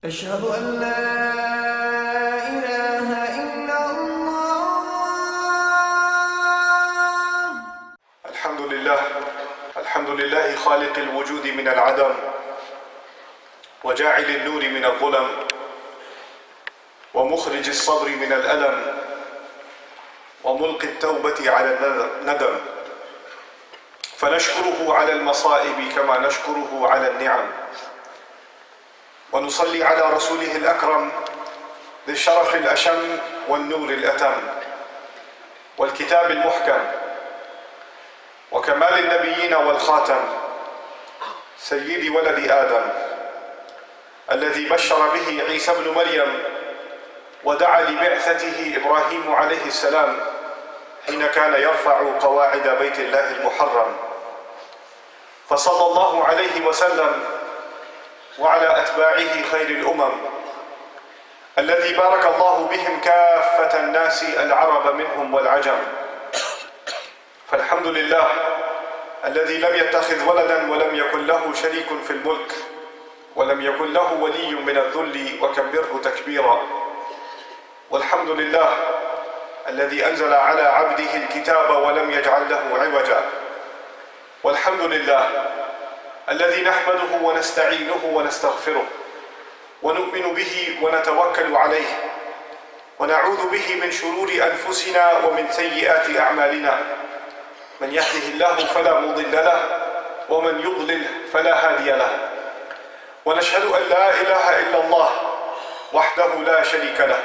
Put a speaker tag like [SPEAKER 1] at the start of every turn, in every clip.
[SPEAKER 1] أشهد أن لا إله إلا الله.
[SPEAKER 2] الحمد لله خالق الوجود من العدم وجاعل النور من الظلم ومخرج الصبر من الألم وملقي التوبة على الندم، فنشكره على المصائب كما نشكره على النعم، ونصلي على رسوله الأكرم ذي الشرف الأشم والنور الأتم والكتاب المحكم وكمال النبيين والخاتم، سيد ولد آدم الذي بشر به عيسى ابن مريم ودعا لبعثته إبراهيم عليه السلام حين كان يرفع قواعد بيت الله المحرم، فصلى الله عليه وسلم وعلى أتباعه خير الأمم الذي بارك الله بهم كافة الناس العرب منهم والعجم. فالحمد لله الذي لم يتخذ ولدا ولم يكن له شريك في الملك ولم يكن له ولي من الذل وكبره تكبيرا. والحمد لله الذي أنزل على عبده الكتاب ولم يجعل له عوجا. والحمد لله الذي نحمده ونستعينه ونستغفره ونؤمن به ونتوكل عليه ونعوذ به من شرور أنفسنا ومن سيئات أعمالنا، من يهده الله فلا مضل له ومن يضلل فلا هادي له، ونشهد أن لا إله إلا الله وحده لا شريك له،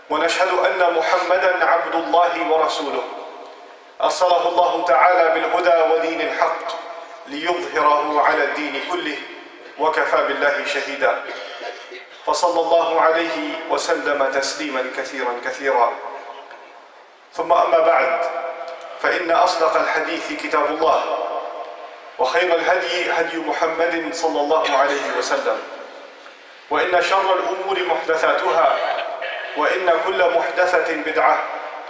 [SPEAKER 2] ونشهد أن محمدا عبد الله ورسوله أرسله الله تعالى بالهدى ودين الحق ليظهره على الدين كله وكفى بالله شهيدا، فصلى الله عليه وسلم تسليما كثيرا كثيرا. ثم أما بعد، فإن أصدق الحديث كتاب الله، وخير الهدي هدي محمد صلى الله عليه وسلم، وإن شر الأمور محدثاتها، وإن كل محدثة بدعة،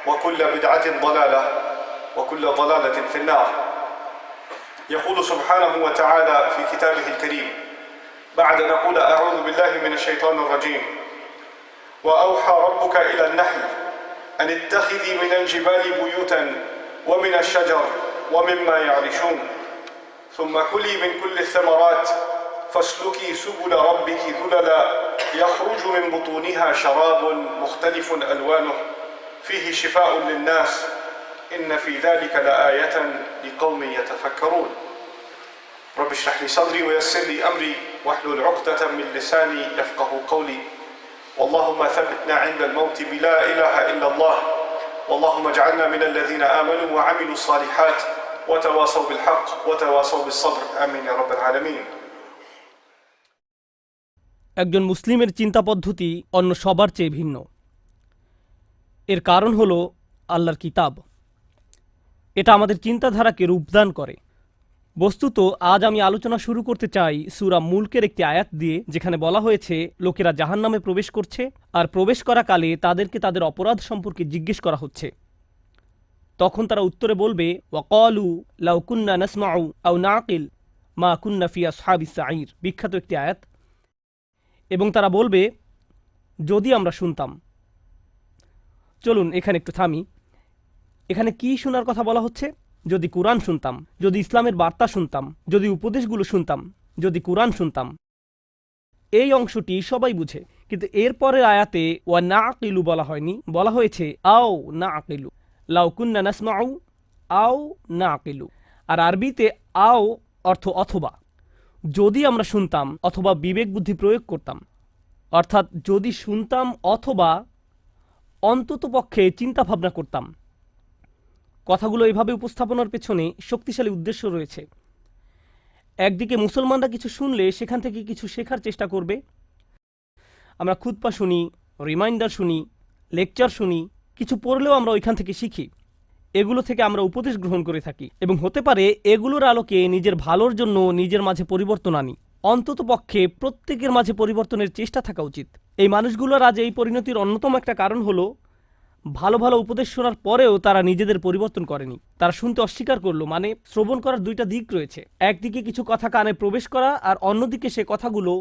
[SPEAKER 2] وكل بدعة ضلالة، وكل ضلالة في النار. يقول سبحانه وتعالى في كتابه الكريم بعد نقول أعوذ بالله من الشيطان الرجيم: وأوحى ربك إلى النحل أن اتخذي من الجبال بيوتا ومن الشجر ومما يعرشون ثم كلي من كل الثمرات فاسلكي سبل ربك ذللا يخرج من بطونها شراب مختلف ألوانه فيه شفاء للناس إن في ذلك لآية لقوم يتفكرون. رب اشرح لي صدري ويسر لي أمري واحلل عقدة من لساني يفقه قولي. واللهم ثبتنا عند الموت بلا إله إلا الله، واللهم اجعلنا من الذين آمنوا وعملوا الصالحات وتواصوا بالحق وتواصوا بالصبر، آمين يا رب العالمين।
[SPEAKER 3] একজন মুসলিমের চিন্তা পদ্ধতি অন্য সবার চেয়ে ভিন্ন। এর কারণ হলো আল্লাহর কিতাব। এটা আমাদের চিন্তাধারাকে রূপদান করে। বস্তুত আজ আমি আলোচনা শুরু করতে চাই সূরা মুলকের একটি আয়াত দিয়ে, যেখানে বলা হয়েছে লোকেরা জাহান্নামে প্রবেশ করছে আর প্রবেশ করাকালে তাদেরকে তাদের অপরাধ সম্পর্কে জিজ্ঞেস করা হচ্ছে। তখন তারা উত্তরে বলবে ওয়াকালু লাউ কুন্না নাসমাউ আও নাকিল মা কুন্না ফি আসহাবিস সাঈর, বিখ্যাত একটি আয়াত। এবং তারা বলবে যদি আমরা শুনতাম। চলুন এখানে একটু থামি। এখানে কি শোনার কথা বলা হচ্ছে? যদি কুরআন শুনতাম, যদি ইসলামের বার্তা শুনতাম, যদি উপদেশগুলো শুনতাম, যদি কুরআন শুনতাম। এই অংশটি সবাই বুঝে, কিন্তু এরপরের আয়াতে ওয়া নাকিলু বলা হয়নি, বলা হয়েছে আও নাকিলু, লাউ কুন্না নাসমাউ আও নাকিলু। আর আরবিতে আও অর্থ অথবা, যদি আমরা শুনতাম অথবা বিবেক বুদ্ধি প্রয়োগ করতাম, অর্থাৎ যদি শুনতাম অথবা অন্তত পক্ষে চিন্তা ভাবনা করতাম। কথাগুলো এভাবে উপস্থাপনার পেছনে শক্তিশালী উদ্দেশ্য রয়েছে। একদিকে মুসলমানরা কিছু শুনলে সেখান থেকে কিছু শেখার চেষ্টা করবে। আমরা খুতবা শুনি, রিমাইন্ডার শুনি, লেকচার শুনি, কিছু পড়লেও আমরা ওইখান থেকে শিখি। এগুলো থেকে আমরা উপদেশ গ্রহণ করে থাকি এবং হতে পারে এগুলোর আলোকে নিজের ভালোর জন্য নিজের মাঝে পরিবর্তন আনি। অন্তত পক্ষে প্রত্যেকের মাঝে পরিবর্তনের চেষ্টা থাকা উচিত। এই মানুষগুলোর আজ এই পরিণতির অন্যতম একটা কারণ হলো ভালো ভালো উপদেশ শোনার পরেও তারা নিজেদের পরিবর্তন করেনি। তারা শুনতে অস্বীকার করলো। মানে শ্রবণ করার দুইটা দিক রয়েছে, একদিকে কিছু কথা কানে প্রবেশ করা আর অন্যদিকে সে কথাগুলো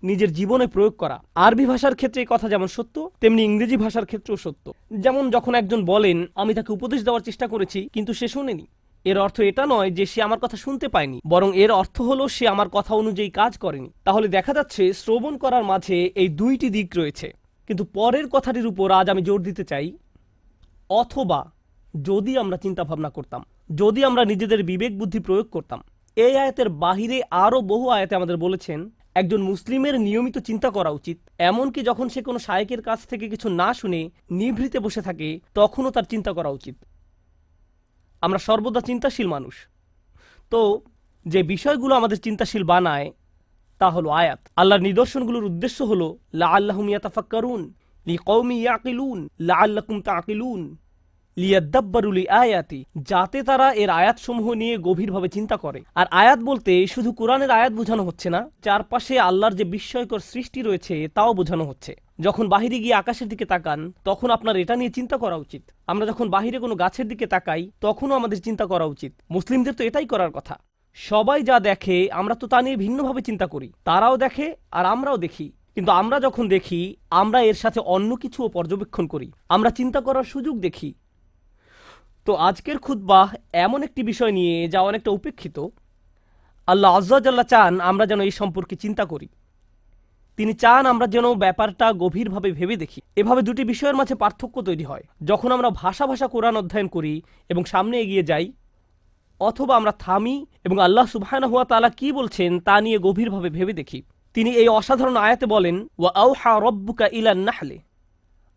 [SPEAKER 3] নিজের জীবনে প্রয়োগ করা। আরবি ভাষার ক্ষেত্রে এই কথা যেমন সত্য, তেমনি ইংরেজি ভাষার ক্ষেত্রেও সত্য। যেমন যখন একজন বলেন আমি তাকে উপদেশ দেওয়ার চেষ্টা করেছি কিন্তু সে শোনেনি, এর অর্থ এটা নয় যে সে আমার কথা শুনতে পায়নি, বরং এর অর্থ হলো সে আমার কথা অনুযায়ী কাজ করেনি। তাহলে দেখা যাচ্ছে শ্রবণ করার মাঝে এই দুইটি দিক রয়েছে। কিন্তু পরের কথাটির উপর আজ আমি জোর দিতে চাই, অথবা যদি আমরা চিন্তা ভাবনা করতাম, যদি আমরা নিজেদের বিবেক বুদ্ধি প্রয়োগ করতাম। এই আয়াতের বাহিরে আরও বহু আয়াতে আমাদের বলেছেন একজন মুসলিমের নিয়মিত চিন্তা করা উচিত, এমনকি যখন সে কোনো শায়েকের কাছ থেকে কিছু না শুনে নিভৃতে বসে থাকে তখনও তার চিন্তা করা উচিত। আমরা সর্বদা চিন্তাশীল মানুষ, তো যে বিষয়গুলো আমাদের চিন্তাশীল বানায় তা হলো আয়াত। আল্লাহর নিদর্শনগুলোর উদ্দেশ্য হলো লাআল্লাহুম ইয়াতাফাক্কারুন লিকওমি ইয়াকিলুন লাআল্লাকুম তাকিলুন লিয়াদাব্বারু লিআয়াতি, যাতে তারা এর আয়াতসমূহ নিয়ে গভীরভাবে চিন্তা করে। আর আয়াত বলতে শুধু কোরআনের আয়াত বোঝানো হচ্ছে না, চারপাশে আল্লাহর যে বিস্ময়কর সৃষ্টি রয়েছে তাও বোঝানো হচ্ছে। যখন বাহিরে গিয়ে আকাশের দিকে তাকান তখন আপনার এটা নিয়ে চিন্তা করা উচিত। আমরা যখন বাহিরে কোনো গাছের দিকে তাকাই তখনও আমাদের চিন্তা করা উচিত। মুসলিমদের তো এটাই করার কথা। সবাই যা দেখে আমরা তো তা নিয়ে ভিন্নভাবে চিন্তা করি, তারাও দেখে আর আমরাও দেখি। কিন্তু আমরা যখন দেখি আমরা এর সাথে অন্য কিছুও পর্যবেক্ষণ করি, আমরা চিন্তা করার সুযোগ দেখি। তো আজকের খুতবাহ এমন একটি বিষয় নিয়ে যা অনেকটা উপেক্ষিত। আল্লাহ আজ্জা জাল্লা চান আমরা যেন এই সম্পর্কে চিন্তা করি। তিনি চান আমরা যেন ব্যাপারটা গভীরভাবে ভেবে দেখি। এভাবে দুটি বিষয়ের মাঝে পার্থক্য তৈরি হয়, যখন আমরা ভাষা ভাষা কোরআন অধ্যয়ন করি এবং সামনে এগিয়ে যাই, অথবা আমরা থামি এবং আল্লাহ সুবহানাহু ওয়া তাআলা কি বলছেন তা নিয়ে গভীরভাবে ভেবে দেখি। তিনি এই অসাধারণ আয়াতে বলেন ওয়া আওহা রাব্বুকা ইলান নাহলে,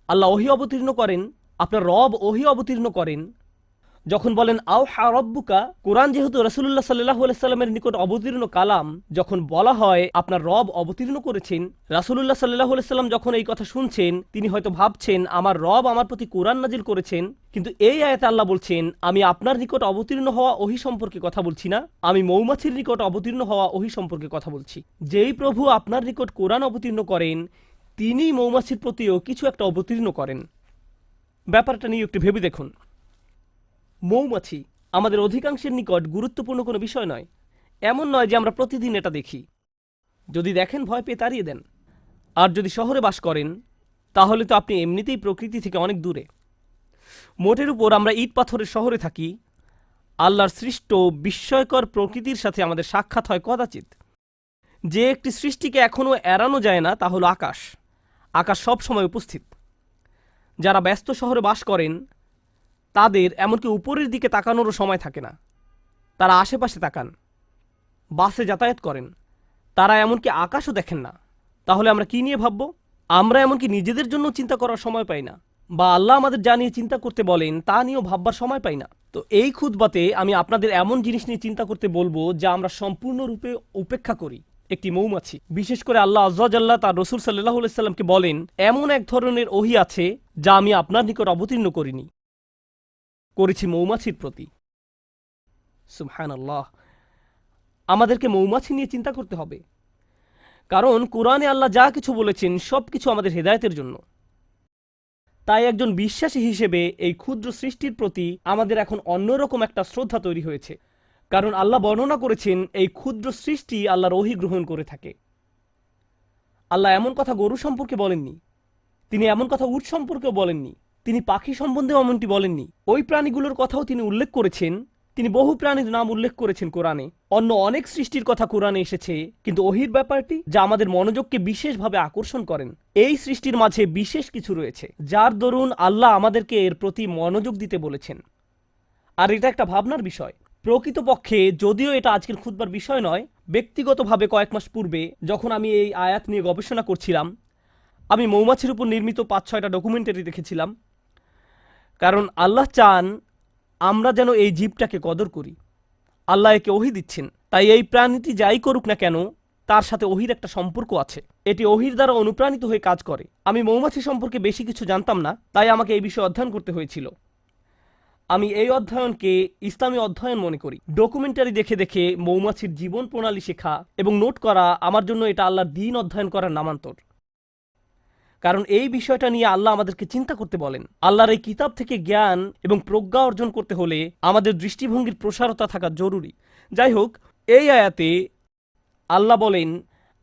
[SPEAKER 3] আল্লাহ ওহী অবতীর্ণ করেন, আপনার রব ওহী অবতীর্ণ করেন। যখন বলেন আওহা রব্বুকা, কোরআন যেহেতু রাসূলুল্লাহ সাল্লাল্লাহু আলাইহি সাল্লামের নিকট অবতীর্ণ কালাম, যখন বলা হয় আপনার রব অবতীর্ণ করেছেন, রাসূলুল্লাহ সাল্লাল্লাহু আলাইহি সাল্লাম যখন এই কথা শুনছেন তিনি হয়তো ভাবছেন আমার রব আমার প্রতি কোরআন নাজিল করেছেন। কিন্তু এই আয়াতে আল্লাহ বলছেন আমি আপনার নিকট অবতীর্ণ হওয়া ওহী সম্পর্কে কথা বলছি না, আমি মৌমাছির নিকট অবতীর্ণ হওয়া ওহী সম্পর্কে কথা বলছি। যেই প্রভু আপনার নিকট কোরআন অবতীর্ণ করেন তিনি মৌমাছির প্রতিও কিছু একটা অবতীর্ণ করেন। ব্যাপারটা নিয়ে একটু ভেবে দেখুন। মৌমাছি আমাদের অধিকাংশের নিকট গুরুত্বপূর্ণ কোনো বিষয় নয়। এমন নয় যে আমরা প্রতিদিন এটা দেখি। যদি দেখেন ভয় পেয়ে তাড়িয়ে দেন। আর যদি শহরে বাস করেন তাহলে তো আপনি এমনিতেই প্রকৃতি থেকে অনেক দূরে। মোটের উপর আমরা ইট পাথরের শহরে থাকি। আল্লাহর সৃষ্ট বিস্ময়কর প্রকৃতির সাথে আমাদের সাক্ষাৎ হয় কদাচিৎ। যে একটি সৃষ্টিকে এখনও এড়ানো যায় না তা হলো আকাশ। আকাশ সব সময় উপস্থিত। যারা ব্যস্ত শহরে বাস করেন তাদের এমনকি উপরের দিকে তাকানোরও সময় থাকে না। তারা আশেপাশে তাকান, বাসে যাতায়াত করেন, তারা এমনকি আকাশও দেখেন না। তাহলে আমরা কি নিয়ে ভাবব? আমরা এমনকি নিজেদের জন্য চিন্তা করার সময় পাই না, বা আল্লাহ আমাদের যা নিয়ে চিন্তা করতে বলেন তা নিয়েও ভাববার সময় পাই না। তো এই খুতবাতে আমি আপনাদের এমন জিনিস নিয়ে চিন্তা করতে বলবো যা আমরা সম্পূর্ণরূপে উপেক্ষা করি। একটি মৌমাছি, বিশেষ করে আল্লাহ আজ্জা জাল্লা তার রাসূল সাল্লাল্লাহু আলাইহি সাল্লামকে বলেন এমন এক ধরনের ওহী আছে যা আমি আপনার নিকট অবতীর্ণ করেছি মৌমাছির প্রতি। সুবহানাল্লাহ। আমাদেরকে মৌমাছি নিয়ে চিন্তা করতে হবে, কারণ কোরআনে আল্লাহ যা কিছু বলেছেন সব কিছু আমাদের হেদায়েতের জন্য। তাই একজন বিশ্বাসী হিসেবে এই ক্ষুদ্র সৃষ্টির প্রতি আমাদের এখন অন্যরকম একটা শ্রদ্ধা তৈরি হয়েছে, কারণ আল্লাহ বর্ণনা করেছেন এই ক্ষুদ্র সৃষ্টি আল্লাহর ওহী গ্রহণ করে থাকে। আল্লাহ এমন কথা গরু সম্পর্কে বলেননি, তিনি এমন কথা উট সম্পর্কেও বলেননি, তিনি পাখি সম্বন্ধেও এমনটি বলেননি। ওই প্রাণীগুলোর কথাও তিনি উল্লেখ করেছেন। তিনি বহু প্রাণীর নাম উল্লেখ করেছেন কোরআনে। অন্য অনেক সৃষ্টির কথা কোরআনে এসেছে, কিন্তু ওহীর ব্যাপারটি যা আমাদের মনোযোগকে বিশেষভাবে আকর্ষণ করেন, এই সৃষ্টির মাঝে বিশেষ কিছু রয়েছে যার দরুন আল্লাহ আমাদেরকে এর প্রতি মনোযোগ দিতে বলেছেন। আর এটা একটা ভাবনার বিষয়। প্রকৃতপক্ষে যদিও এটা আজকের খুতবার বিষয় নয়, ব্যক্তিগতভাবে কয়েক মাস পূর্বে যখন আমি এই আয়াত নিয়ে গবেষণা করছিলাম, আমি মৌমাছির উপর নির্মিত 5-6টা ডকুমেন্টারি দেখেছিলাম। কারণ আল্লাহ চান আমরা যেন এই জীবটাকে কদর করি। আল্লাহ একে ওহী দিচ্ছেন, তাই এই প্রাণীটি যাই করুক না কেন তার সাথে ওহীর একটা সম্পর্ক আছে। এটি ওহীর দ্বারা অনুপ্রাণিত হয়ে কাজ করে। আমি মৌমাছি সম্পর্কে বেশি কিছু জানতাম না, তাই আমাকে এই বিষয়ে অধ্যয়ন করতে হয়েছিল। আমি এই অধ্যয়নকে ইসলামী অধ্যয়ন মনে করি। ডকুমেন্টারি দেখে দেখে মৌমাছির জীবন প্রণালী শেখা এবং নোট করা আমার জন্য এটা আল্লাহর দ্বীন অধ্যয়ন করার নামান্তর। কারণ এই বিষয়টা নিয়ে আল্লাহ আমাদেরকে চিন্তা করতে বলেন। আল্লাহর এই কিতাব থেকে জ্ঞান এবং প্রজ্ঞা অর্জন করতে হলে আমাদের দৃষ্টিভঙ্গির প্রসারতা থাকা জরুরি। যাই হোক, এই আয়াতে আল্লাহ বলেন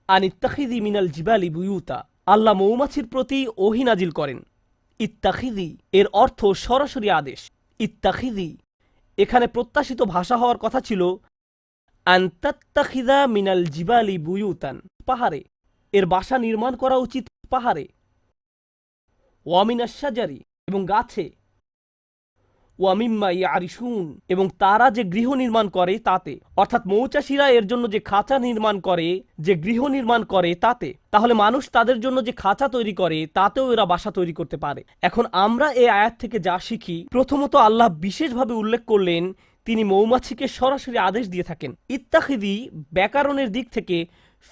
[SPEAKER 3] আনিত্তাখিযি মিনাল জিবালি বুয়ুতা, আল্লাহ মৌমাছির প্রতি ওহী নাজিল করেন। ইত্তাখিযি এর অর্থ সরাসরি আদেশ। ইত্তাখিযি এখানে প্রত্যাশিত ভাষা হওয়ার কথা ছিল আনতাত্তাখিযা মিনাল জিবালি বুয়ুতান, পাহাড়ে। এর বাসা নির্মাণ করা উচিত পাহাড়ে। ওয়ামিনাশ শাজারি এবং গাছে। ওয়ামিম্মা ইয়ারিশুন এবং তারা যে গৃহ নির্মাণ করে তাতে, অর্থাৎ মৌচাষীরা এর জন্য যে খাঁচা নির্মাণ করে, যে গৃহ নির্মাণ করে তাতে। তাহলে মানুষ তাদের জন্য যে খাঁচা তৈরি করে তাতেও এরা বাসা তৈরি করতে পারে। এখন আমরা এই আয়াত থেকে যা শিখি, প্রথমত আল্লাহ বিশেষভাবে উল্লেখ করলেন তিনি মৌমাছিকে সরাসরি আদেশ দিয়ে থাকেন। ইত্তাখিযি ব্যাকরণের দিক থেকে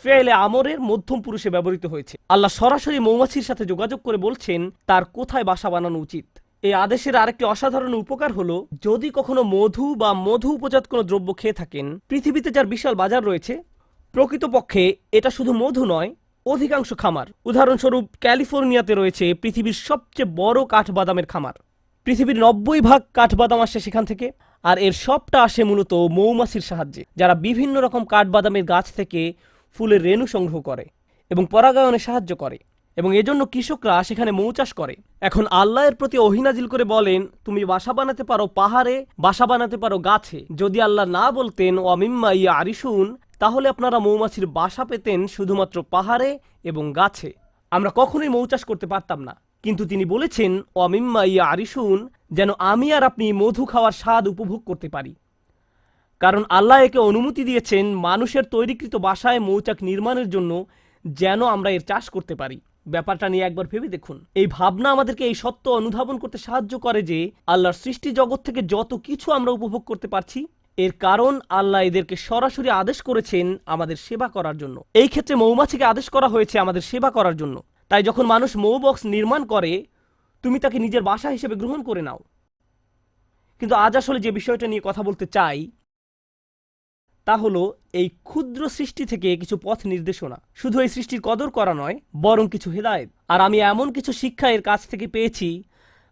[SPEAKER 3] ফেলে আমরের মধ্যম পুরুষে ব্যবহৃত হয়েছে। আল্লাহ সরাসরি মৌমাছির সাথে যোগাযোগ করে বলছেন তার কোথায় বাসা বানানো উচিত। এই আদেশের আরেকটি অসাধারণ উপকার হলো, যদি কখনো মধু বা মধু উপজাত কোনো দ্রব্য খেয়ে থাকেন, পৃথিবীতে যার বিশাল বাজার রয়েছে, প্রকৃতপক্ষে এটা শুধু মধু নয়, অধিকাংশ খামার, উদাহরণস্বরূপ ক্যালিফোর্নিয়াতে রয়েছে পৃথিবীর সবচেয়ে বড় কাঠবাদামের খামার। পৃথিবীর 90% কাঠবাদাম আসে সেখান থেকে, আর এর সবটা আসে মূলত মৌমাছির সাহায্যে, যারা বিভিন্ন রকম কাঠবাদামের গাছ থেকে ফুলের রেণু সংগ্রহ করে এবং পরাগায়নে সাহায্য করে, এবং এজন্য কৃষকরা সেখানে মৌ চাষ করে। এখন আল্লাহর প্রতি ওহী নাজিল করে বলেন তুমি বাসা বানাতে পারো পাহাড়ে, বাসা বানাতে পারো গাছে। যদি আল্লাহ না বলতেন ওয়ামিম্মা ইয়ারিশুন, তাহলে আপনারা মৌমাছির বাসা পেতেন শুধুমাত্র পাহাড়ে এবং গাছে। আমরা কখনোই মৌ চাষ করতে পারতাম না। কিন্তু তিনি বলেছেন ওয়ামিম্মা ইয়ারিশুন, যেন আমি আর আপনি মধু খাওয়ার স্বাদ উপভোগ করতে পারি। কারণ আল্লাহ একে অনুমতি দিয়েছেন মানুষের তৈরিকৃত বাসায় মৌচাক নির্মাণের জন্য, যেন আমরা এর চাষ করতে পারি। ব্যাপারটা নিয়ে একবার ভেবে দেখুন। এই ভাবনা আমাদেরকে এই সত্য অনুধাবন করতে সাহায্য করে যে আল্লাহর সৃষ্টি জগৎ থেকে যত কিছু আমরা উপভোগ করতে পারছি, এর কারণ আল্লাহ এদেরকে সরাসরি আদেশ করেছেন আমাদের সেবা করার জন্য। এই ক্ষেত্রে মৌমাছিকে আদেশ করা হয়েছে আমাদের সেবা করার জন্য। তাই যখন মানুষ মৌ বক্স নির্মাণ করে, তুমি তাকে নিজের বাসা হিসেবে গ্রহণ করে নাও। কিন্তু আজ আসলে যে বিষয়টা নিয়ে কথা বলতে চাই তা হলো এই ক্ষুদ্র সৃষ্টি থেকে কিছু পথ নির্দেশনা। শুধু এই সৃষ্টির কদর করা নয়, বরং কিছু হেদায়েত। আর আমি এমন কিছু শিক্ষা এর কাছ থেকে পেয়েছি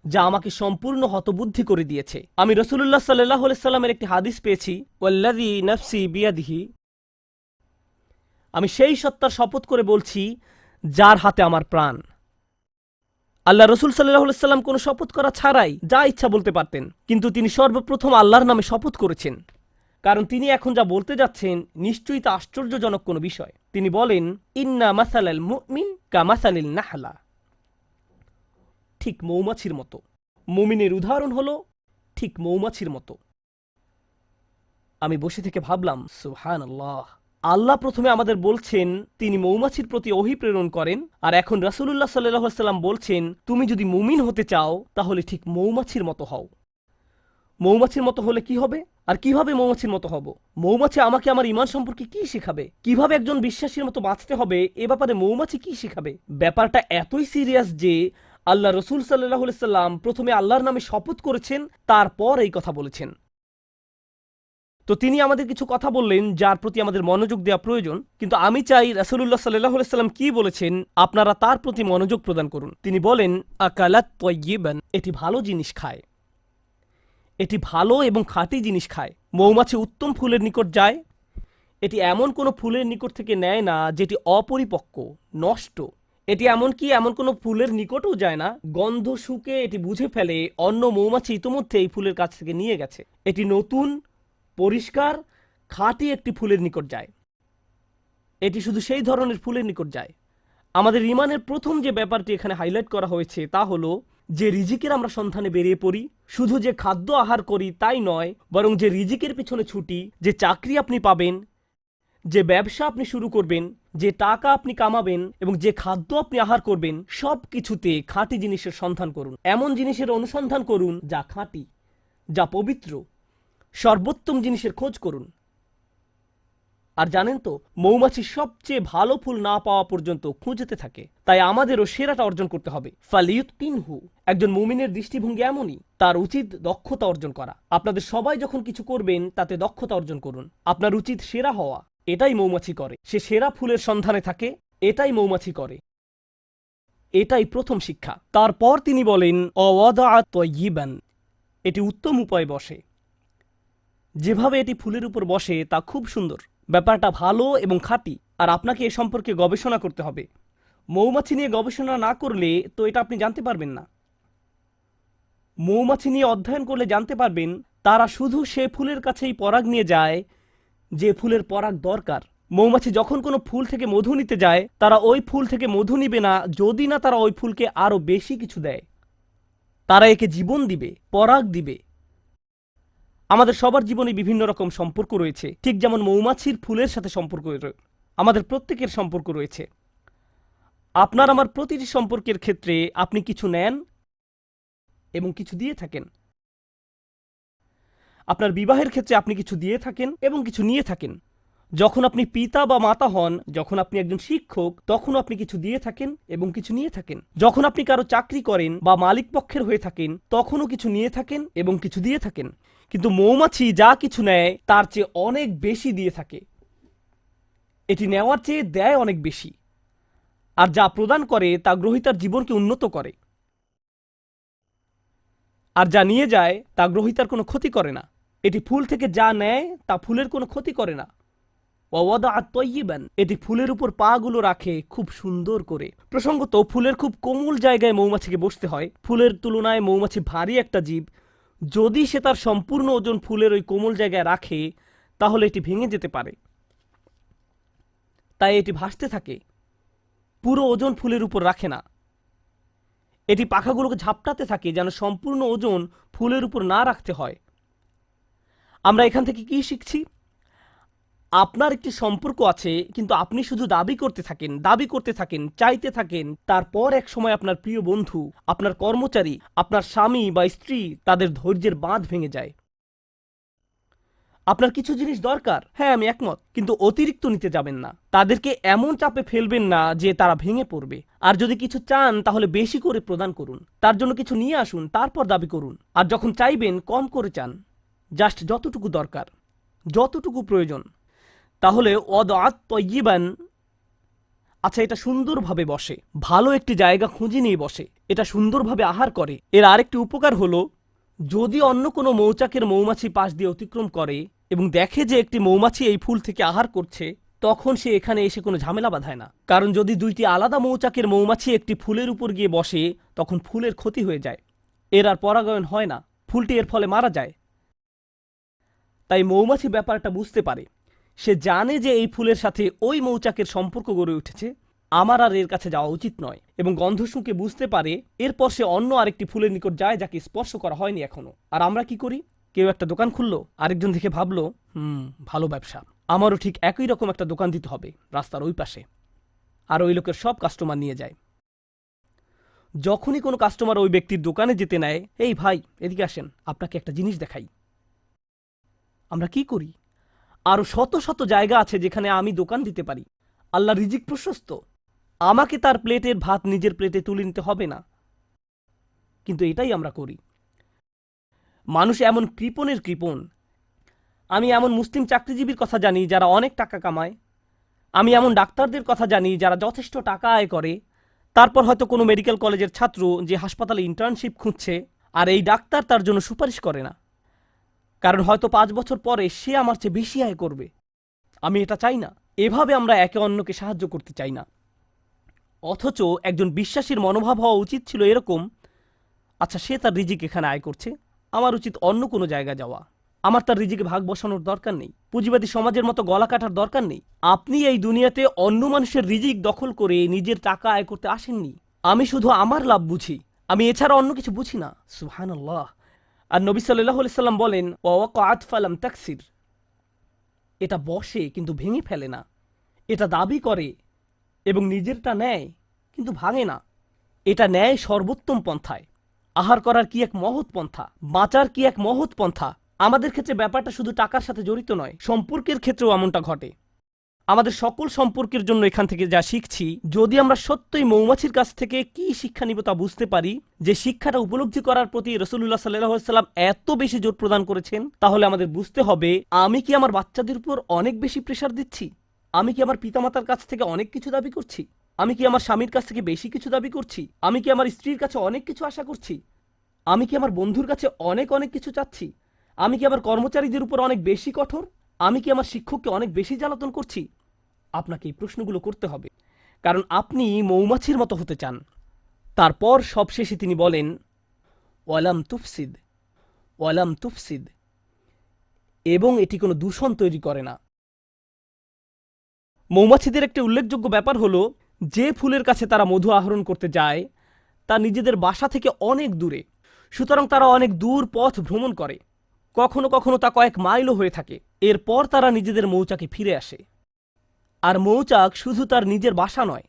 [SPEAKER 3] যা আমাকে সম্পূর্ণ হতবুদ্ধি করে দিয়েছে। আমি রাসূলুল্লাহ সাল্লাল্লাহু আলাইহি সাল্লামের একটি হাদিস পেয়েছি, ওয়াল্লাযী নাফসি বিয়াদিহি, আমি সেই সত্তার শপথ করে বলছি যার হাতে আমার প্রাণ। আল্লাহ রসুল সাল্লাল্লাহু আলাইহি সাল্লাম কোনো শপথ করা ছাড়াই যা ইচ্ছা বলতে পারতেন, কিন্তু তিনি সর্বপ্রথম আল্লাহর নামে শপথ করেছেন, কারণ তিনি এখন যা বলতে যাচ্ছেন নিশ্চয়ই তা আশ্চর্যজনক কোনো বিষয়। তিনি বলেন ইন্না মাসালাল মুমিন কামাসালিল নাহলা, ঠিক মৌমাছির মতো। মুমিনের উদাহরণ হলো ঠিক মৌমাছির মতো। আমি বসে থেকে ভাবলাম সুবহানাল্লাহ, আল্লাহ প্রথমে আমাদের বলছেন তিনি মৌমাছির প্রতি ওহী প্রেরণ করেন, আর এখন রাসূলুল্লাহ সাল্লাল্লাহু আলাইহি সাল্লাম বলছেন তুমি যদি মুমিন হতে চাও তাহলে ঠিক মৌমাছির মতো হও। মৌমাছির মতো হলে কি হবে, আর কিভাবে মৌমাছির মতো হব? মৌমাছি আমাকে আমার ঈমান সম্পর্কে কি শেখাবে? কিভাবে একজন বিশ্বাসীর মতো বাঁচতে হবে এ ব্যাপারে মৌমাছি কি শেখাবে? ব্যাপারটা এতই সিরিয়াস যে আল্লাহ রসুল সাল্লাল্লাহু আলাইহি সাল্লাম প্রথমে আল্লাহর নামে শপথ করেছেন, তারপর এই কথা বলেছেন। তো তিনি আমাদের কিছু কথা বললেন যার প্রতি আমাদের মনোযোগ দেওয়া প্রয়োজন। কিন্তু আমি চাই রাসূলুল্লাহ সাল্লাল্লাহু আলাইহি সাল্লাম কি বলেছেন আপনারা তার প্রতি মনোযোগ প্রদান করুন। তিনি বলেন আকালাত তাইয়িবান, এটি ভালো জিনিস খায়, এটি ভালো এবং খাঁটি জিনিস খায়। মৌমাছি উত্তম ফুলের নিকট যায়, এটি এমন কোনো ফুলের নিকট থেকে নেয় না যেটি অপরিপক্ক, নষ্ট। এটি এমনকি এমন কোনো ফুলের নিকটও যায় না, গন্ধ শুকে এটি বুঝে ফেলে অন্য মৌমাছি ইতোমধ্যে এই ফুলের কাছ থেকে নিয়ে গেছে। এটি নতুন, পরিষ্কার, খাঁটি একটি ফুলের নিকট যায়। এটি শুধু সেই ধরনের ফুলের নিকট যায়। আমাদের ঈমানের প্রথম যে ব্যাপারটি এখানে হাইলাইট করা হয়েছে তা হলো যে রিজিকের আমরা সন্ধানে বেরিয়ে পড়ি, শুধু যে খাদ্য আহার করি তাই নয়, বরং যে রিজিকের পিছনে ছুটি, যে চাকরি আপনি পাবেন, যে ব্যবসা আপনি শুরু করবেন, যে টাকা আপনি কামাবেন এবং যে খাদ্য আপনি আহার করবেন, সব কিছুতে খাঁটি জিনিসের সন্ধান করুন। এমন জিনিসের অনুসন্ধান করুন যা খাঁটি, যা পবিত্র। সর্বোত্তম জিনিসের খোঁজ করুন। আর জানেন তো, মৌমাছি সবচেয়ে ভালো ফুল না পাওয়া পর্যন্ত খুঁজতে থাকে। তাই আমাদেরও সেরাটা অর্জন করতে হবে। ফালিয়ুতকিনহু, একজন মুমিনের দৃষ্টিভঙ্গি এমনই, তার উচিত দক্ষতা অর্জন করা। আপনাদের সবাই যখন কিছু করবেন তাতে দক্ষতা অর্জন করুন। আপনার উচিত সেরা হওয়া, এটাই মৌমাছি করে। সে সেরা ফুলের সন্ধানে থাকে, এটাই মৌমাছি করে। এটাই প্রথম শিক্ষা। তারপর তিনি বলেন অওয়াদাআত তাইয়িবান, এটি উত্তম উপায়ে বসে। যেভাবে এটি ফুলের উপর বসে তা খুব সুন্দর। ব্যাপারটা ভালো এবং খাঁটি। আর আপনাকে এ সম্পর্কে গবেষণা করতে হবে। মৌমাছি নিয়ে গবেষণা না করলে তো এটা আপনি জানতে পারবেন না। মৌমাছি নিয়ে অধ্যয়ন করলে জানতে পারবেন তারা শুধু সে ফুলের কাছেই পরাগ নিয়ে যায় যে ফুলের পরাগ দরকার। মৌমাছি যখন কোনো ফুল থেকে মধু নিতে যায়, তারা ওই ফুল থেকে মধু নিবে না যদি না তারা ওই ফুলকে আরো বেশি কিছু দেয়। তারা একে জীবন দিবে, পরাগ দিবে। আমাদের সবার জীবনে বিভিন্ন রকম সম্পর্ক রয়েছে, ঠিক যেমন মৌমাছির ফুলের সাথে সম্পর্ক আমাদের প্রত্যেকের সম্পর্ক রয়েছে। আপনার আমার প্রতিটি সম্পর্কের ক্ষেত্রে আপনি কিছু নেন এবং কিছু দিয়ে থাকেন। আপনার বিবাহের ক্ষেত্রে আপনি কিছু দিয়ে থাকেন এবং কিছু নিয়ে থাকেন। যখন আপনি পিতা বা মাতা হন, যখন আপনি একজন শিক্ষক, তখন আপনি কিছু দিয়ে থাকেন এবং কিছু নিয়ে থাকেন। যখন আপনি কারো চাকরি করেন বা মালিক পক্ষের হয়ে থাকেন, তখনও কিছু নিয়ে থাকেন এবং কিছু দিয়ে থাকেন। কিন্তু মৌমাছি যা কিছু নেয় তার চেয়ে অনেক বেশি দিয়ে থাকে। এটি নেওয়ার চেয়ে দেয় অনেক বেশি, আর যা প্রদান করে তা গ্রহীতার জীবনকে উন্নত করে। আর যা নিয়ে যায় তা গ্রহীতার কোনো ক্ষতি করে না। এটি ফুল থেকে যা নেয় তা ফুলের কোনো ক্ষতি করে না। এটি ফুলের উপর পা গুলো রাখে খুব সুন্দর করে। প্রসঙ্গত, ফুলের খুব কোমল জায়গায় মৌমাছিকে বসতে হয়। ফুলের তুলনায় মৌমাছি ভারী একটা জীব। যদি সে তার সম্পূর্ণ ওজন ফুলের ওই কোমল জায়গায় রাখে, তাহলে এটি ভেঙে যেতে পারে। তাই এটি ভাসতে থাকে, পুরো ওজন ফুলের উপর রাখে না। এটি পাখাগুলোকে ঝাপটাতে থাকে যেন সম্পূর্ণ ওজন ফুলের উপর না রাখতে হয়। আমরা এখান থেকে কি শিখছি? আপনার একটি সম্পর্ক আছে, কিন্তু আপনি শুধু দাবি করতে থাকেন, চাইতে থাকেন। তারপর এক সময় আপনার প্রিয় বন্ধু, আপনার কর্মচারী, আপনার স্বামী বা স্ত্রী, তাদের ধৈর্যের বাঁধ ভেঙে যায়। আপনার কিছু জিনিস দরকার, হ্যাঁ আমি একমত, কিন্তু অতিরিক্ত নিতে যাবেন না। তাদেরকে এমন চাপে ফেলবেন না যে তারা ভেঙে পড়বে। আর যদি কিছু চান তাহলে বেশি করে প্রদান করুন। তার জন্য কিছু নিয়ে আসুন, তারপর দাবি করুন। আর যখন চাইবেন কম করে চান, জাস্ট যতটুকু দরকার, যতটুকু প্রয়োজন। তাহলে আচ্ছা, এটা সুন্দরভাবে বসে, ভালো একটি জায়গা খুঁজে নিয়ে বসে, এটা সুন্দরভাবে আহার করে। এর আরেকটি উপকার হলো, যদি অন্য কোনো মৌচাকের মৌমাছি পাশ দিয়ে অতিক্রম করে এবং দেখে যে একটি মৌমাছি এই ফুল থেকে আহার করছে, তখন সে এখানে এসে কোনো ঝামেলা বাঁধায় না। কারণ যদি দুইটি আলাদা মৌচাকের মৌমাছি একটি ফুলের উপর গিয়ে বসে, তখন ফুলের ক্ষতি হয়ে যায়, এর আর পরাগায়ন হয় না, ফুলটি এর ফলে মারা যায়। তাই মৌমাছি ব্যাপারটা বুঝতে পারে। সে জানে যে এই ফুলের সাথে ওই মৌচাকের সম্পর্ক গড়ে উঠেছে, আমার আর এর কাছে যাওয়া উচিত নয়। এবং গন্ধ শুঁকে বুঝতে পারে। এরপর সে অন্য আরেকটি ফুলের নিকট যায় যাকে স্পর্শ করা হয়নি এখনো। আর আমরা কি করি? কেউ একটা দোকান খুললো, আরেকজন দেখে ভাবলো ভালো ব্যবসা, আমারও ঠিক একই রকম একটা দোকান দিতে হবে রাস্তার ওই পাশে। আর ওই লোকের সব কাস্টমার নিয়ে যায়। যখনই কোনো কাস্টমার ওই ব্যক্তির দোকানে যেতে নেয়, এই ভাই এদিকে আসেন, আপনাকে একটা জিনিস দেখাই। আমরা কি করি? আরো শত শত জায়গা আছে যেখানে আমি দোকান দিতে পারি। আল্লাহ রিজিক প্রশস্ত, আমাকে তার প্লেটের ভাত নিজের প্লেটে তুলে নিতে হবে না। কিন্তু এটাই আমরা করি। মানুষ এমন কৃপণের কৃপণ। আমি এমন মুসলিম চাকরিজীবীর কথা জানি যারা অনেক টাকা কামায়। আমি এমন ডাক্তারদের কথা জানি যারা যথেষ্ট টাকা আয় করে। তারপর হয়তো কোনো মেডিকেল কলেজের ছাত্র যে হাসপাতালে ইন্টার্নশিপ খুঁজছে, আর এই ডাক্তার তার জন্য সুপারিশ করে না, কারণ হয়তো 5 বছর পরে সে আমার চেয়ে বেশি আয় করবে। আমি এটা চাই না। এভাবে আমরা একে অন্যকে সাহায্য করতে চাই না। অথচ একজন বিশ্বাসীর মনোভাব হওয়া উচিত ছিল এরকম, আচ্ছা সে তার রিজিক এখানে আয় করছে, আমার উচিত অন্য কোনো জায়গা যাওয়া। আমার তার রিজিকে ভাগ বসানোর দরকার নেই। পুঁজিবাদী সমাজের মতো গলা কাটার দরকার নেই। আপনি এই দুনিয়াতে অন্য মানুষের রিজিক দখল করে নিজের টাকা আয় করতে আসেননি। আমি শুধু আমার লাভ বুঝি, আমি এছাড়া অন্য কিছু বুঝি না। সুবহানাল্লাহ। আর নবী সাল্লাল্লাহু আলাইহি সাল্লাম বলেন, ওয়াকাত ফালাম তাকসির, এটা বসে কিন্তু ভেঙে ফেলে না, এটা দাবি করে এবং নিজেরটা নেয় কিন্তু ভাঙে না। এটা নেয় সর্বোত্তম পন্থায়। আহার করার কি এক মহৎ পন্থা, বাঁচার কি এক মহৎ পন্থা। আমাদের ক্ষেত্রে ব্যাপারটা শুধু টাকার সাথে জড়িত নয়, সম্পর্কের ক্ষেত্রেও এমনটা ঘটে। আমাদের সকল সম্পর্কের জন্য এখান থেকে যা শিখছি, যদি আমরা সত্যই মৌমাছির কাছ থেকে কি শিক্ষা নিব তা বুঝতে পারি, যে শিক্ষাটা উপলব্ধি করার প্রতি রাসূলুল্লাহ সাল্লাল্লাহু আলাইহি ওয়াসাল্লাম এত বেশি জোর প্রদান করেছেন, তাহলে আমাদের বুঝতে হবে, আমি কি আমার বাচ্চাদের উপর অনেক বেশি প্রেসার দিচ্ছি? আমি কি আমার পিতামাতার কাছ থেকে অনেক কিছু দাবি করছি? আমি কি আমার স্বামীর কাছ থেকে বেশি কিছু দাবি করছি? আমি কি আমার স্ত্রীর কাছে অনেক কিছু আশা করছি? আমি কি আমার বন্ধুর কাছে অনেক অনেক কিছু চাচ্ছি? আমি কি আমার কর্মচারীদের উপর অনেক বেশি কঠোর? আমি কি আমার শিক্ষককে অনেক বেশি জ্বালাতন করছি? আপনাকে এই প্রশ্নগুলো করতে হবে, কারণ আপনি মৌমাছির মতো হতে চান। তারপর সবশেষে তিনি বলেন, ওয়ালাম তুফসিদ, ওয়ালাম তুফসিদ, এবং এটি কোনো দূষণ তৈরি করে না। মৌমাছিদের একটি উল্লেখযোগ্য ব্যাপার হলো, যে ফুলের কাছে তারা মধু আহরণ করতে যায় তা নিজেদের বাসা থেকে অনেক দূরে, সুতরাং তারা অনেক দূর পথ ভ্রমণ করে, কখনো কখনো তা কয়েক মাইলও হয়ে থাকে। এরপর তারা নিজেদের মৌচাকে ফিরে আসে। আর মৌচাক শুধু তার নিজের বাসা নয়,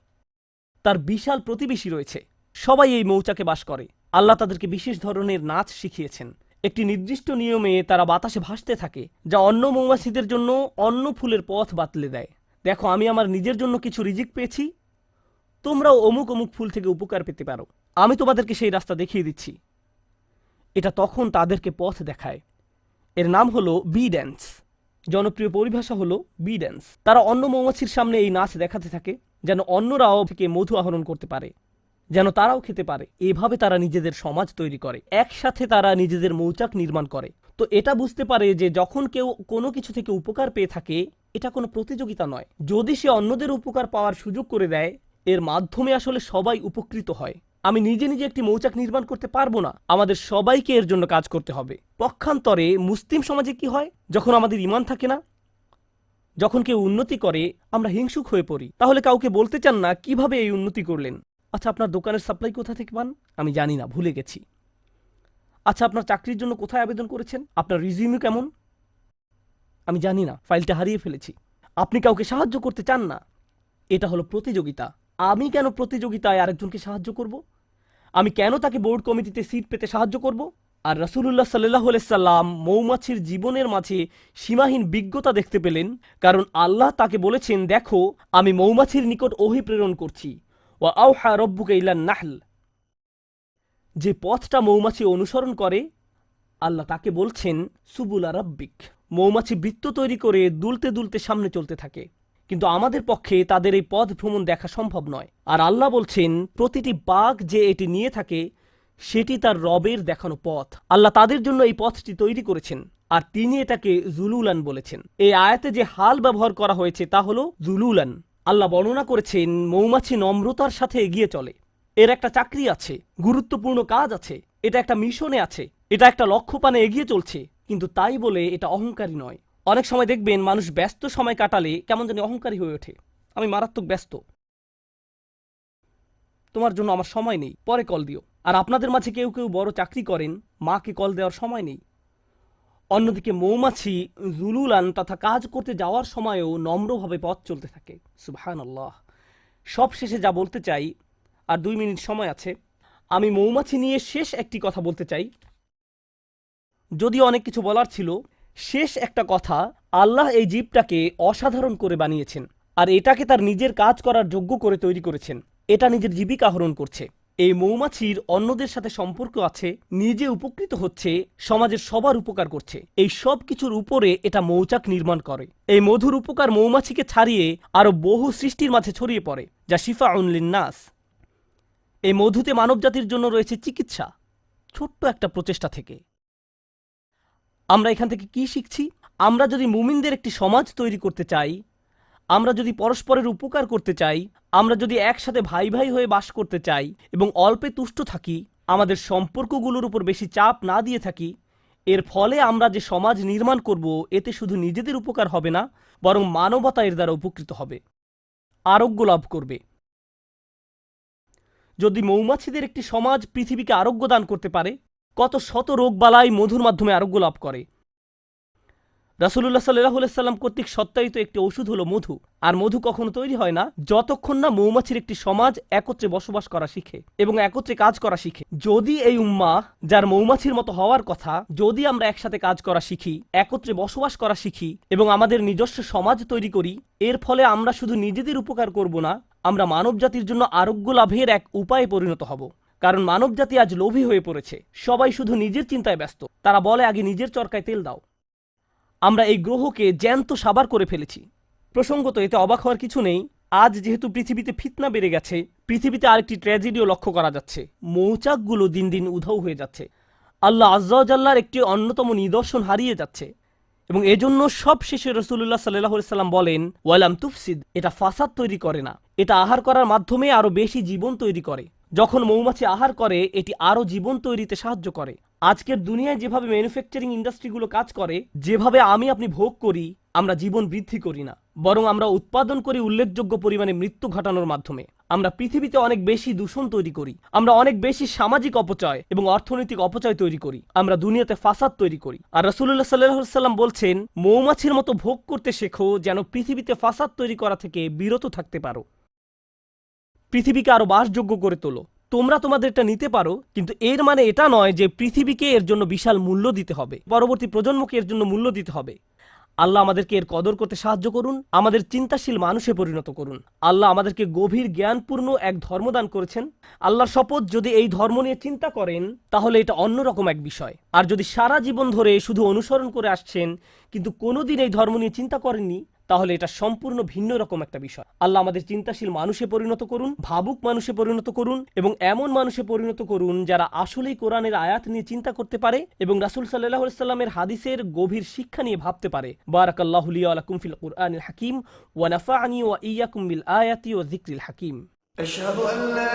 [SPEAKER 3] তার বিশাল প্রতিবেশী রয়েছে, সবাই এই মৌচাকে বাস করে। আল্লাহ তাদেরকে বিশেষ ধরনের নাচ শিখিয়েছেন। একটি নির্দিষ্ট নিয়মে তারা বাতাসে ভাসতে থাকে, যা অন্য মৌমাছিদের জন্য অন্য ফুলের পথ বাতলে দেয়। দেখো, আমি আমার নিজের জন্য কিছু রিজিক পেয়েছি, তোমরাও অমুক অমুক ফুল থেকে উপকার পেতে পারো। আমি তোমাদেরকে সেই রাস্তা দেখিয়ে দিচ্ছি। এটা তখন তাদেরকে পথ দেখায়। এর নাম হলো বি ড্যান্স। জনপ্রিয় পরিভাষা হলো বি ড্যান্স। তারা অন্য মৌমাছির সামনে এই নাচ দেখাতে থাকে, যেন অন্যরাও থেকে মধু আহরণ করতে পারে, যেন তারাও খেতে পারে। এভাবে তারা নিজেদের সমাজ তৈরি করে, একসাথে তারা নিজেদের মৌচাক নির্মাণ করে। তো এটা বুঝতে পারে যে যখন কেউ কোনো কিছু থেকে উপকার পেয়ে থাকে, এটা কোনো প্রতিযোগিতা নয়। যদি সে অন্যদের উপকার পাওয়ার সুযোগ করে দেয়, এর মাধ্যমে আসলে সবাই উপকৃত হয়। আমি নিজে নিজে একটি মৌচাক নির্মাণ করতে পারবো না, আমাদের সবাইকে এর জন্য কাজ করতে হবে। পক্ষান্তরে মুসলিম সমাজে কি হয়, যখন আমাদের ঈমান থাকে না, যখন কেউ উন্নতি করে আমরা হিংসুক হয়ে পড়ি। তাহলে কাউকে বলতে চান না কিভাবে এই উন্নতি করলেন। আচ্ছা, আপনার দোকানের সাপ্লাই কোথা থেকে পান? আমি জানি না, ভুলে গেছি। আচ্ছা, আপনার চাকরির জন্য কোথায় আবেদন করেছেন? আপনার রিজিউম কেমন? আমি জানি না, ফাইলটা হারিয়ে ফেলেছি। আপনি কাউকে সাহায্য করতে চান না। এটা হলো প্রতিযোগিতা। আমি কেন প্রতিযোগিতায় আরেকজনকে সাহায্য করব? আমি কেন তাকে বোর্ড কমিটিতে সিট পেতে সাহায্য করব? আর রাসূলুল্লাহ সাল্লাল্লাহু আলাইহি সাল্লাম মৌমাছির জীবনের মাঝে সীমাহীন বিজ্ঞতা দেখতে পেলেন, কারণ আল্লাহ তাকে বলেছেন, দেখো আমি মৌমাছির নিকট ওহী প্রেরণ করছি। ওয়া আওহা রব্বুকা ইলান নাহল। যে পথটা মৌমাছি অনুসরণ করে, আল্লাহ তাকে বলছেন সুবুলা রাব্বিক। মৌমাছি বৃত্ত তৈরি করে দুলতে দুলতে সামনে চলতে থাকে, কিন্তু আমাদের পক্ষে তাদের এই পথ ভ্রমণ দেখা সম্ভব নয়। আর আল্লাহ বলছেন, প্রতিটি বাঘ যে এটি নিয়ে থাকে সেটি তার রবের দেখানো পথ। আল্লাহ তাদের জন্য এই পথটি তৈরি করেছেন, আর তিনি এটাকে জুলুলান বলেছেন। এই আয়াতে যে হাল ব্যবহার করা হয়েছে তা হলো জুলুলান। আল্লাহ বর্ণনা করেছেন, মৌমাছি নম্রতার সাথে এগিয়ে চলে। এর একটা চাকরি আছে, গুরুত্বপূর্ণ কাজ আছে, এটা একটা মিশনে আছে, এটা একটা লক্ষ্যপানে এগিয়ে চলছে, কিন্তু তাই বলে এটা অহংকারী নয়। অনেক সময় দেখবেন মানুষ ব্যস্ত সময় কাটালে কেমন যেন অহংকারী হয়ে ওঠে। আমি মারাত্মক ব্যস্ত, তোমার জন্য আমার সময় নেই, পরে কল দিও। আর আপনাদের মাঝে কেউ কেউ বড় চাকরি করেন, মাকে কল দেওয়ার সময় নেই। অন্যদিকে মৌমাছি জুলুলান তথা কাজ করতে যাওয়ার সময়ও নম্রভাবে পথ চলতে থাকে। সুবহানাল্লাহ। সব শেষে যা বলতে চাই, আর 2 মিনিট সময় আছে, আমি মৌমাছি নিয়ে শেষ একটি কথা বলতে চাই। যদিও অনেক কিছু বলার ছিল, শেষ একটা কথা, আল্লাহ এই জীবটাকে অসাধারণ করে বানিয়েছেন, আর এটাকে তার নিজের কাজ করার যোগ্য করে তৈরি করেছেন। এটা নিজের জীবিকা আহরণ করছে। এই মৌমাছির অন্যদের সাথে সম্পর্ক আছে, নিজে উপকৃত হচ্ছে, সমাজের সবার উপকার করছে। এই সব কিছুর উপরে এটা মৌচাক নির্মাণ করে। এই মধুর উপকার মৌমাছিকে ছাড়িয়ে আরো বহু সৃষ্টির মাঝে ছড়িয়ে পড়ে, যা শিফাউন লিন্নাস। এই মধুতে মানবজাতির জন্য রয়েছে চিকিৎসা, ছোট্ট একটা প্রচেষ্টা থেকে। আমরা এখান থেকে কি শিখছি? আমরা যদি মুমিনদের একটি সমাজ তৈরি করতে চাই, আমরা যদি পরস্পরের উপকার করতে চাই, আমরা যদি একসাথে ভাই ভাই হয়ে বাস করতে চাই এবং অল্পে তুষ্ট থাকি, আমাদের সম্পর্কগুলোর উপর বেশি চাপ না দিয়ে থাকি, এর ফলে আমরা যে সমাজ নির্মাণ করব, এতে শুধু নিজেদের উপকার হবে না, বরং মানবতা এর দ্বারা উপকৃত হবে, আরোগ্য লাভ করবে। যদি মৌমাছিদের একটি সমাজ পৃথিবীকে আরোগ্য দান করতে পারে, কত শত রোগবালাই মধুর মাধ্যমে আরোগ্য লাভ করে। রাসূলুল্লাহ সাল্লাল্লাহু আলাইহি সাল্লাম কর্তৃক সত্যায়িত একটি ওষুধ হলো মধু। আর মধু কখনো তৈরি হয় না যতক্ষণ না মৌমাছির একটি সমাজ একত্রে বসবাস করা শিখে এবং একত্রে কাজ করা শিখে। যদি এই উম্মাহ, যার মৌমাছির মতো হওয়ার কথা, যদি আমরা একসাথে কাজ করা শিখি, একত্রে বসবাস করা শিখি এবং আমাদের নিজস্ব সমাজ তৈরি করি, এর ফলে আমরা শুধু নিজেদের উপকার করব না, আমরা মানবজাতির জন্য আরোগ্য লাভের এক উপায়ে পরিণত হব। কারণ মানবজাতি আজ লোভী হয়ে পড়েছে, সবাই শুধু নিজের চিন্তায় ব্যস্ত। তারা বলে, আগে নিজের চরকায় তেল দাও। আমরা এই গ্রহকে জ্যান্ত সাবার করে ফেলেছি। প্রসঙ্গত, এতে অবাক হওয়ার কিছু নেই। আজ যেহেতু পৃথিবীতে ফিতনা বেড়ে গেছে, পৃথিবীতে আরেকটি ট্র্যাজেডিও লক্ষ্য করা যাচ্ছে। মৌচাকগুলো দিন দিন উধাও হয়ে যাচ্ছে। আল্লাহ আজ্জা ওয়া জাল্লার একটি অন্যতম নিদর্শন হারিয়ে যাচ্ছে এবং এজন্য সব শেষে রাসূলুল্লাহ সাল্লাল্লাহু আলাইহি সাল্লাম বলেন, ওয়ালাম তুফসিদ, এটা ফাসাদ তৈরি করে না, এটা আহার করার মাধ্যমে আরো বেশি জীবন তৈরি করে। যখন মৌমাছি আহার করে এটি আরো জীবন তৈরিতে সাহায্য করে। আজকের দুনিয়ায় যেভাবে ম্যানুফ্যাকচারিং ইন্ডাস্ট্রিগুলো কাজ করে, যেভাবে আপনি ভোগ করি, আমরা জীবন বৃদ্ধি করি না, বরং আমরা উৎপাদন করি উল্লেখযোগ্য পরিমাণে মৃত্যু ঘটানোর মাধ্যমে। আমরা পৃথিবীতে অনেক বেশি দূষণ তৈরি করি, আমরা অনেক বেশি সামাজিক অপচয় এবং অর্থনৈতিক অপচয় তৈরি করি, আমরা দুনিয়াতে ফাসাদ তৈরি করি। আর রাসূলুল্লাহ সাল্লাল্লাহু আলাইহি সাল্লাম বলছেন, মৌমাছির মতো ভোগ করতে শেখো, যেন পৃথিবীতে ফাসাদ তৈরি করা থেকে বিরত থাকতে পারো, পৃথিবীকে আরো বাসযোগ্য করে তোলো। তোমরা তোমাদেরটা নিতে পারো, কিন্তু এর মানে এটা নয় যে পৃথিবীকে এর জন্য বিশাল মূল্য দিতে হবে, পরবর্তী প্রজন্মকে এর জন্য মূল্য দিতে হবে। আল্লাহ আমাদেরকে এর কদর করতে সাহায্য করুন, আমাদের চিন্তাশীল মানুষে পরিণত করুন। আল্লাহ আমাদেরকে গভীর জ্ঞানপূর্ণ এক ধর্মদান করেছেন। আল্লাহর শপথ, যদি এই ধর্ম নিয়ে চিন্তা করেন তাহলে এটা অন্যরকম এক বিষয়। আর যদি সারা জীবন ধরে শুধু অনুসরণ করে আসছেন কিন্তু কোনোদিন এই ধর্ম নিয়ে চিন্তা করেননি, তাহলে এটা সম্পূর্ণ ভিন্ন রকম একটা বিষয়। আল্লাহ আমাদের চিন্তাশীল মানুষে পরিণত করুন, ভাবুক মানুষে পরিণত করুন, এবং এমন মানুষে পরিণত করুন যারা আসলেই কোরআনের আয়াত নিয়ে চিন্তা করতে পারে এবং রাসূল সাল্লাল্লাহু আলাইহি সাল্লামের হাদিসের গভীর শিক্ষা নিয়ে ভাবতে পারে। বারাকাল্লাহু লি ওয়া লাকুম ফিল কুরআনিল হাকিম ওয়া নাফা'নি ওয়া ইয়্যাকুম বিল আয়াতি ওয়া যিকরিল হাকিম।
[SPEAKER 1] أشهد أن لا